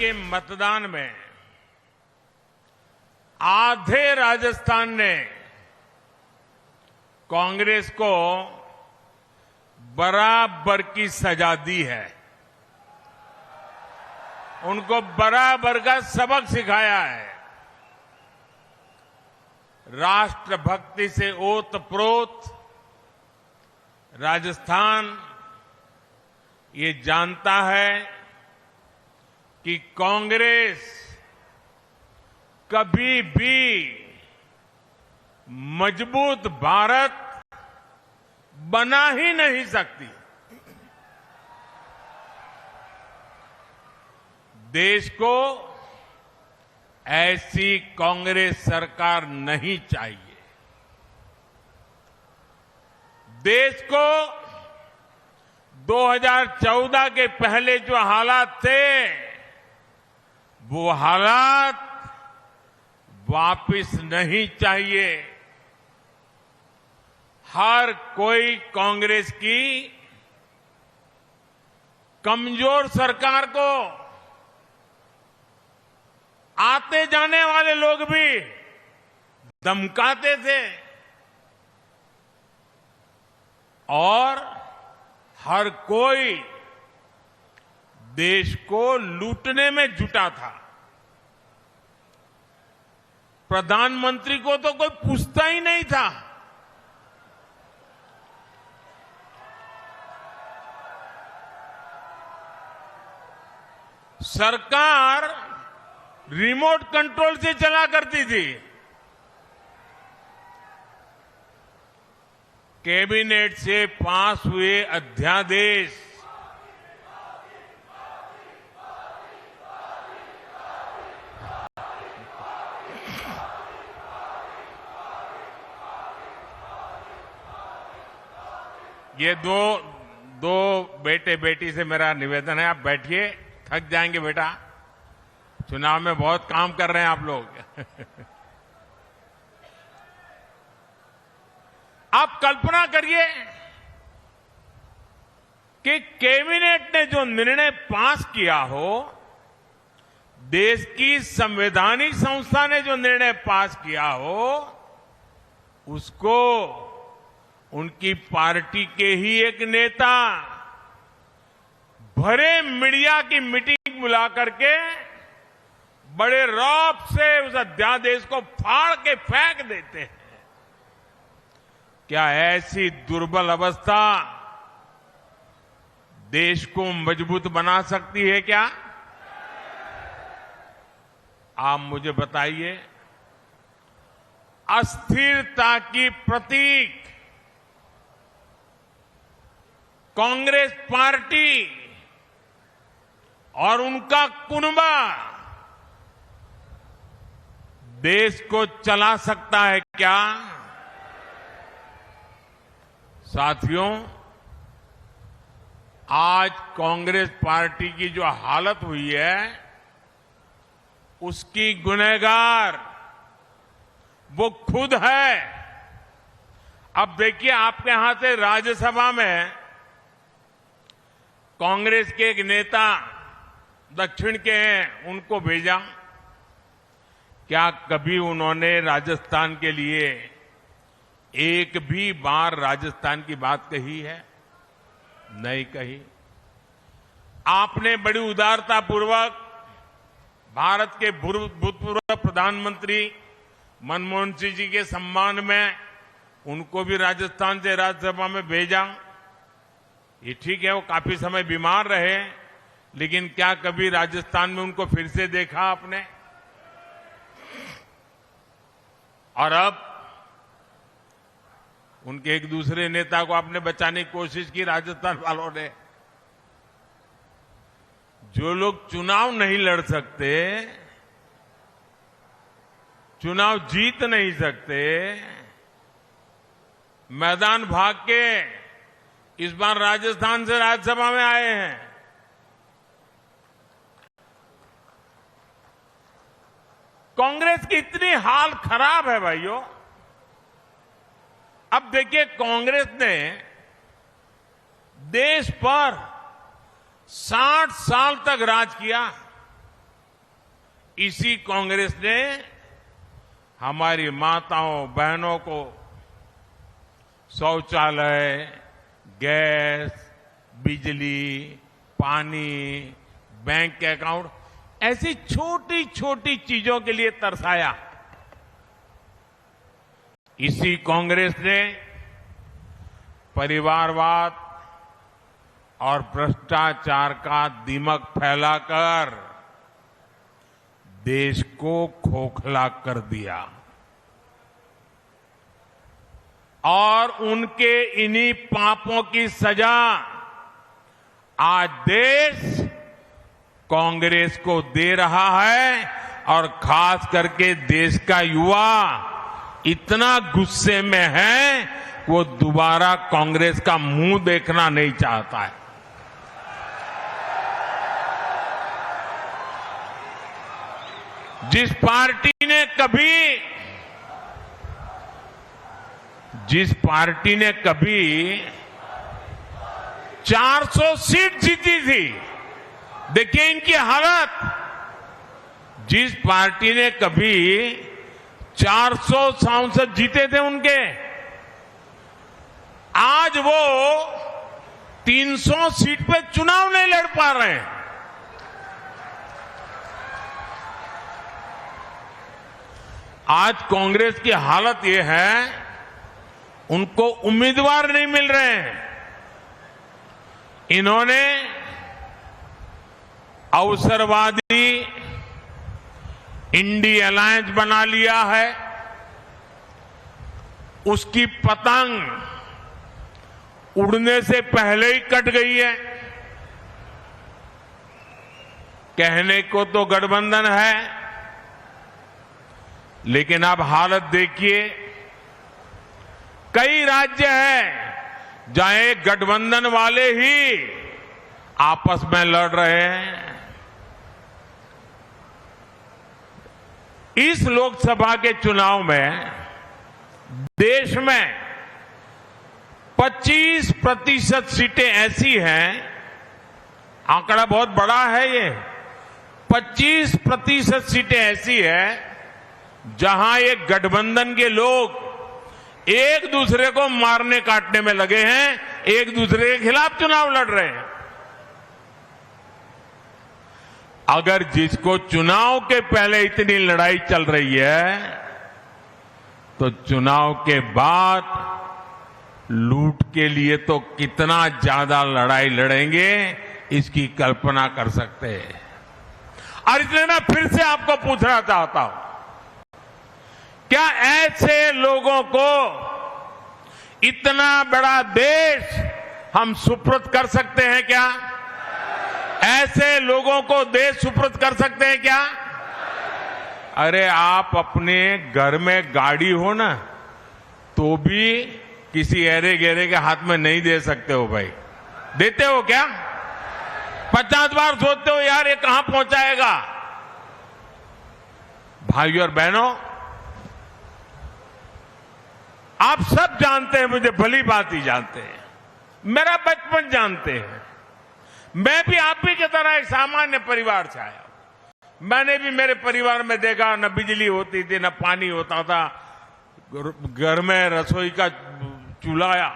के मतदान में आधे राजस्थान ने कांग्रेस को बराबर की सजा दी है, उनको बराबर का सबक सिखाया है। राष्ट्रभक्ति से ओतप्रोत राजस्थान ये जानता है कि कांग्रेस कभी भी मजबूत भारत बना ही नहीं सकती। देश को ऐसी कांग्रेस सरकार नहीं चाहिए। देश को 2014 के पहले जो हालात थे, वो हालात वापिस नहीं चाहिए। हर कोई कांग्रेस की कमजोर सरकार को, आते जाने वाले लोग भी धमकाते थे और हर कोई देश को लूटने में जुटा था। प्रधानमंत्री को तो कोई पूछता ही नहीं था। सरकार रिमोट कंट्रोल से चला करती थी। कैबिनेट से पास हुए अध्यादेश ये दो बेटे बेटी से मेरा निवेदन है, आप बैठिए, थक जाएंगे बेटा, चुनाव में बहुत काम कर रहे हैं आप लोग। आप कल्पना करिए कि कैबिनेट ने जो निर्णय पास किया हो, देश की संवैधानिक संस्था ने जो निर्णय पास किया हो, उसको उनकी पार्टी के ही एक नेता भरे मीडिया की मीटिंग बुला करके बड़े रौब से उस अध्यादेश को फाड़ के फेंक देते हैं। क्या ऐसी दुर्बल अवस्था देश को मजबूत बना सकती है क्या? आप मुझे बताइए। अस्थिरता की प्रतीक कांग्रेस पार्टी और उनका कुनबा देश को चला सकता है क्या? साथियों, आज कांग्रेस पार्टी की जो हालत हुई है, उसकी गुनहगार वो खुद है। अब देखिए, आपके यहां से राज्यसभा में कांग्रेस के एक नेता दक्षिण के हैं, उनको भेजा। क्या कभी उन्होंने राजस्थान के लिए एक भी बार राजस्थान की बात कही है? नहीं कही। आपने बड़ी उदारतापूर्वक भारत के भूतपूर्व प्रधानमंत्री मनमोहन सिंह जी के सम्मान में उनको भी राजस्थान से राज्यसभा में भेजा। ये ठीक है, वो काफी समय बीमार रहे, लेकिन क्या कभी राजस्थान में उनको फिर से देखा आपने? और अब उनके एक दूसरे नेता को आपने बचाने की कोशिश की राजस्थान वालों ने। जो लोग चुनाव नहीं लड़ सकते, चुनाव जीत नहीं सकते, मैदान भाग के इस बार राजस्थान से राज्यसभा में आए हैं। कांग्रेस की इतनी हाल खराब है भाइयों। अब देखिए, कांग्रेस ने देश पर 60 साल तक राज किया। इसी कांग्रेस ने हमारी माताओं बहनों को शौचालय, गैस, बिजली, पानी, बैंक के अकाउंट ऐसी छोटी छोटी चीजों के लिए तरसाया। इसी कांग्रेस ने परिवारवाद और भ्रष्टाचार का दीमक फैलाकर देश को खोखला कर दिया और उनके इन्हीं पापों की सजा आज देश कांग्रेस को दे रहा है और खास करके देश का युवा इतना गुस्से में है वो दोबारा कांग्रेस का मुंह देखना नहीं चाहता है। जिस पार्टी ने कभी 400 सीट जीती थी, देखिए इनकी हालत। जिस पार्टी ने कभी 400 सांसद जीते थे उनके, आज वो 300 सीट पे चुनाव नहीं लड़ पा रहे हैं। आज कांग्रेस की हालत ये है, उनको उम्मीदवार नहीं मिल रहे हैं। इन्होंने अवसरवादी इंडी अलायंस बना लिया है। उसकी पतंग उड़ने से पहले ही कट गई है। कहने को तो गठबंधन है, लेकिन अब हालत देखिए, कई राज्य हैं जहां एक गठबंधन वाले ही आपस में लड़ रहे हैं। इस लोकसभा के चुनाव में देश में 25% सीटें ऐसी हैं, आंकड़ा बहुत बड़ा है ये, 25% सीटें ऐसी है जहां एक गठबंधन के लोग एक दूसरे को मारने काटने में लगे हैं, एक दूसरे के खिलाफ चुनाव लड़ रहे हैं। अगर जिसको चुनाव के पहले इतनी लड़ाई चल रही है, तो चुनाव के बाद लूट के लिए तो कितना ज्यादा लड़ाई लड़ेंगे, इसकी कल्पना कर सकते हैं। और इसलिए मैं फिर से आपको पूछना चाहता हूं, क्या ऐसे लोगों को इतना बड़ा देश हम सुपुर्द कर सकते हैं क्या? ऐसे लोगों को देश सुपुर्द कर सकते हैं क्या? अरे आप अपने घर में गाड़ी हो ना, तो भी किसी ऐरे गहरे के हाथ में नहीं दे सकते हो भाई। देते हो क्या? 50 बार सोचते हो यार ये कहां पहुंचाएगा। भाइयों और बहनों, आप सब जानते हैं, मुझे भली बात ही जानते हैं, मेरा बचपन जानते हैं। मैं भी आप ही की तरह एक सामान्य परिवार से आया। मैंने भी मेरे परिवार में देखा, न बिजली होती थी, न पानी होता था, घर में रसोई का चूल्हा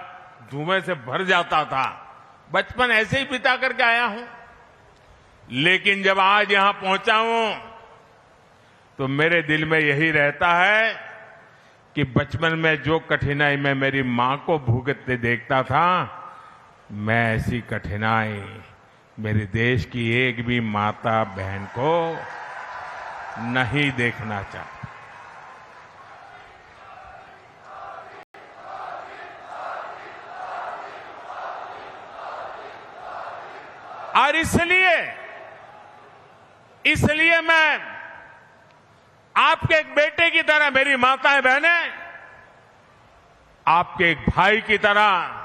धुएं से भर जाता था। बचपन ऐसे ही बिता करके आया हूं। लेकिन जब आज यहां पहुंचा हूं, तो मेरे दिल में यही रहता है कि बचपन में जो कठिनाई मैं मेरी मां को भुगतते देखता था, मैं ऐसी कठिनाई मेरे देश की एक भी माता बहन को नहीं देखना चाहता। और इसलिए मैं आपके एक बेटे की तरह, मेरी माताएं बहनें आपके एक भाई की तरह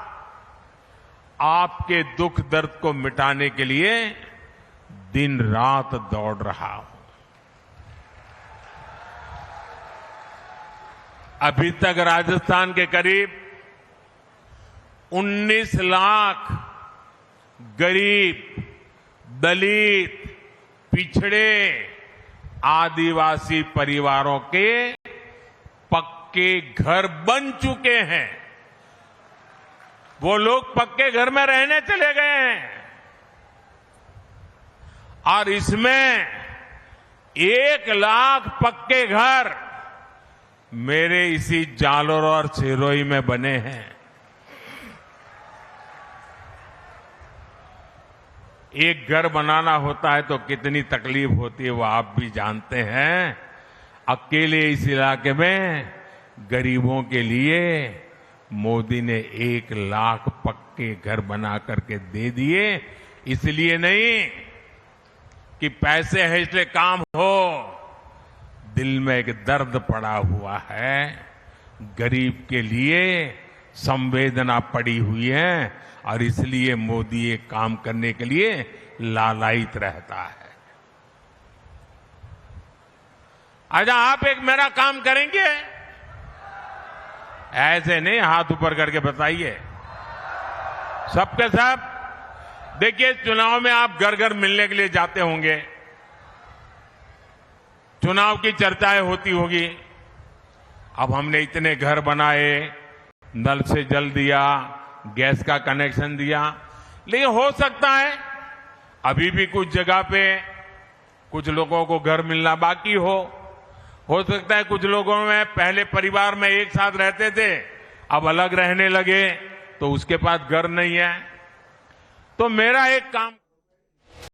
आपके दुख दर्द को मिटाने के लिए दिन रात दौड़ रहा हूं। अभी तक राजस्थान के करीब 19 लाख गरीब, दलित, पिछड़े, आदिवासी परिवारों के पक्के घर बन चुके हैं। वो लोग पक्के घर में रहने चले गए हैं और इसमें 1 लाख पक्के घर मेरे इसी जालोर और सिरोही में बने हैं। एक घर बनाना होता है तो कितनी तकलीफ होती है वो आप भी जानते हैं। अकेले इस इलाके में गरीबों के लिए मोदी ने 1 लाख पक्के घर बना करके दे दिए। इसलिए नहीं कि पैसे है इसलिए काम हो, दिल में एक दर्द पड़ा हुआ है, गरीब के लिए संवेदना पड़ी हुई है और इसलिए मोदी ये काम करने के लिए लालायित रहता है। अच्छा, आप एक मेरा काम करेंगे? ऐसे नहीं, हाथ ऊपर करके बताइए सबके सब। देखिए, चुनाव में आप घर घर मिलने के लिए जाते होंगे, चुनाव की चर्चाएं होती होगी। अब हमने इतने घर बनाए, नल से जल दिया, गैस का कनेक्शन दिया, लेकिन हो सकता है अभी भी कुछ जगह पे कुछ लोगों को घर मिलना बाकी हो सकता है कुछ लोगों में पहले परिवार में एक साथ रहते थे, अब अलग रहने लगे तो उसके पास घर नहीं है। तो मेरा एक काम